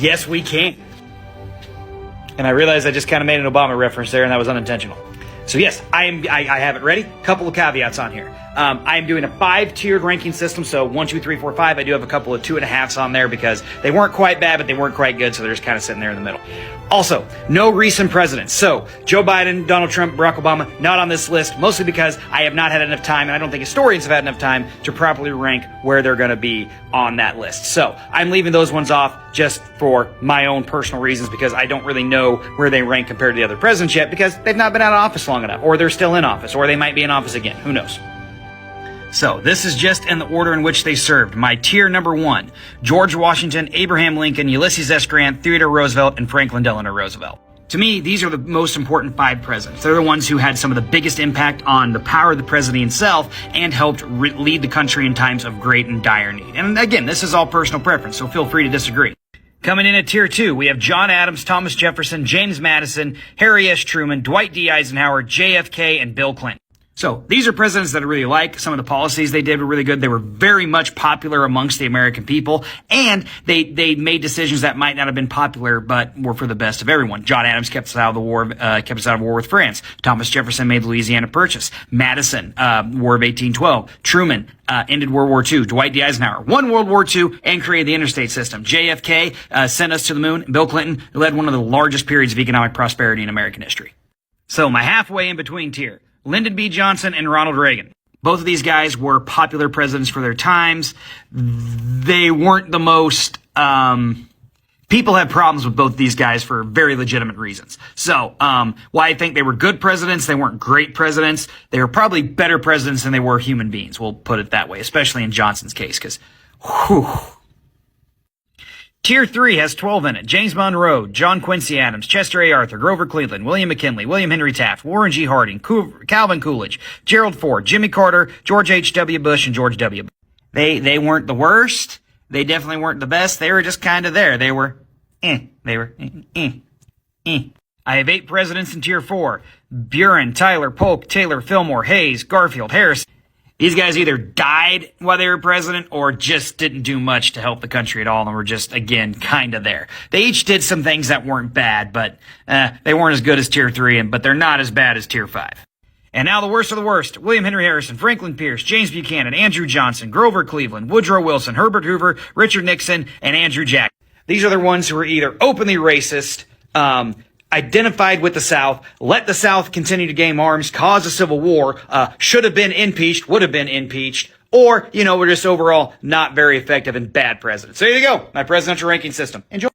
Yes, we can. And I realized I just kind of made an Obama reference there, and that was unintentional. So yes, I have it ready. Couple of caveats on here. I'm doing a 5-tiered ranking system. So 1, 2, 3, 4, 5. I do have a couple of 2.5s on there because they weren't quite bad, but they weren't quite good. So they're just kind of sitting there in the middle. Also, no recent presidents. So Joe Biden, Donald Trump, Barack Obama, not on this list, mostly because I have not had enough time, and I don't think historians have had enough time to properly rank where they're going to be on that list. So I'm leaving those ones off just for my own personal reasons, because I don't really know where they rank compared to the other presidents yet, because they've not been out of office long enough, or they're still in office, or they might be in office again. Who knows? So this is just in the order in which they served. My tier number 1, George Washington, Abraham Lincoln, Ulysses S. Grant, Theodore Roosevelt, and Franklin Delano Roosevelt. To me, these are the most important 5 presidents. They're the ones who had some of the biggest impact on the power of the president himself and helped lead the country in times of great and dire need. And again, this is all personal preference, so feel free to disagree. Coming in at tier 2, we have John Adams, Thomas Jefferson, James Madison, Harry S. Truman, Dwight D. Eisenhower, JFK, and Bill Clinton. So these are presidents that I really like. Some of the policies they did were really good. They were very much popular amongst the American people, and they made decisions that might not have been popular, but were for the best of everyone. John Adams kept us out of the war, kept us out of war with France. Thomas Jefferson made the Louisiana Purchase. Madison, War of 1812. Truman, ended World War II. Dwight D. Eisenhower won World War II and created the interstate system. JFK, sent us to the moon. Bill Clinton led one of the largest periods of economic prosperity in American history. So my halfway in between tier, Lyndon B. Johnson and Ronald Reagan. Both of these guys were popular presidents for their times. They weren't the most, people have problems with both these guys for very legitimate reasons. So, why I think they were good presidents, they weren't great presidents. They were probably better presidents than they were human beings. We'll put it that way, especially in Johnson's case, because, whew. Tier 3 has 12 in it. James Monroe, John Quincy Adams, Chester A. Arthur, Grover Cleveland, William McKinley, William Henry Taft, Warren G. Harding, Calvin Coolidge, Gerald Ford, Jimmy Carter, George H.W. Bush, and George W. Bush. They weren't the worst. They definitely weren't the best. They were just kind of there. They were, I have 8 presidents in Tier 4. Buren, Tyler, Polk, Taylor, Fillmore, Hayes, Garfield, Harris. These guys either died while they were president or just didn't do much to help the country at all and were just, again, kind of there. They each did some things that weren't bad, but they weren't as good as Tier 3, but they're not as bad as Tier 5. And now the worst of the worst. William Henry Harrison, Franklin Pierce, James Buchanan, Andrew Johnson, Grover Cleveland, Woodrow Wilson, Herbert Hoover, Richard Nixon, and Andrew Jackson. These are the ones who were either openly racist, identified with the South, let the South continue to gain arms, cause a civil war, should have been impeached, would have been impeached, or, were just overall not very effective and bad presidents. So there you go, my presidential ranking system. Enjoy.